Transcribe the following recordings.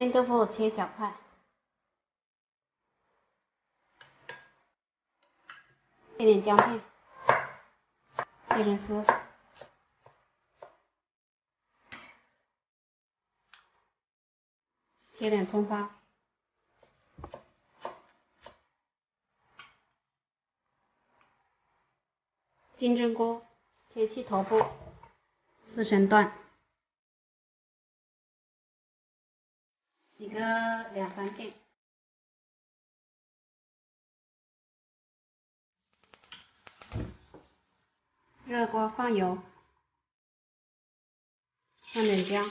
鲜豆腐切小块，配点姜片，切成丝，切点葱花，金针菇切去头部，4成段，洗个2、3遍。热锅放油，放点姜，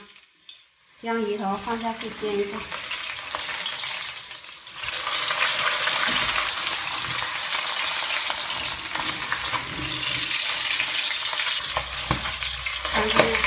将鱼头放下去煎一下。翻开，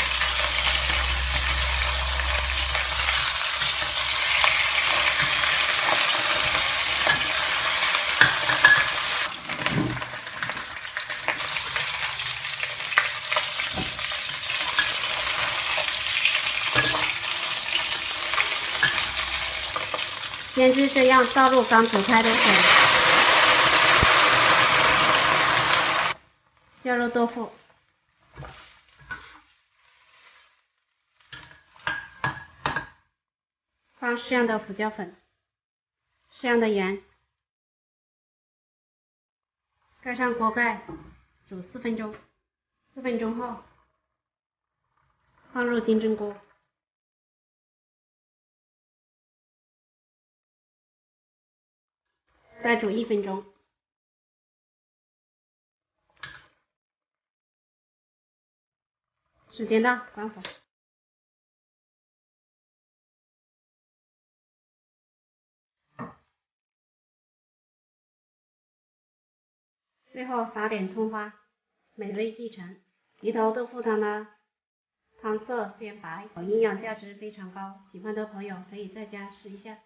先是这样倒入刚煮开的水，下入豆腐，放适量的胡椒粉，适量的盐，盖上锅盖，煮4分钟。4分钟后，放入金针菇，再煮1分钟。时间到，关火。最后撒点葱花，美味继承。鱼头豆腐汤呢，汤色鲜白，营养价值非常高，喜欢的朋友可以在家试一下。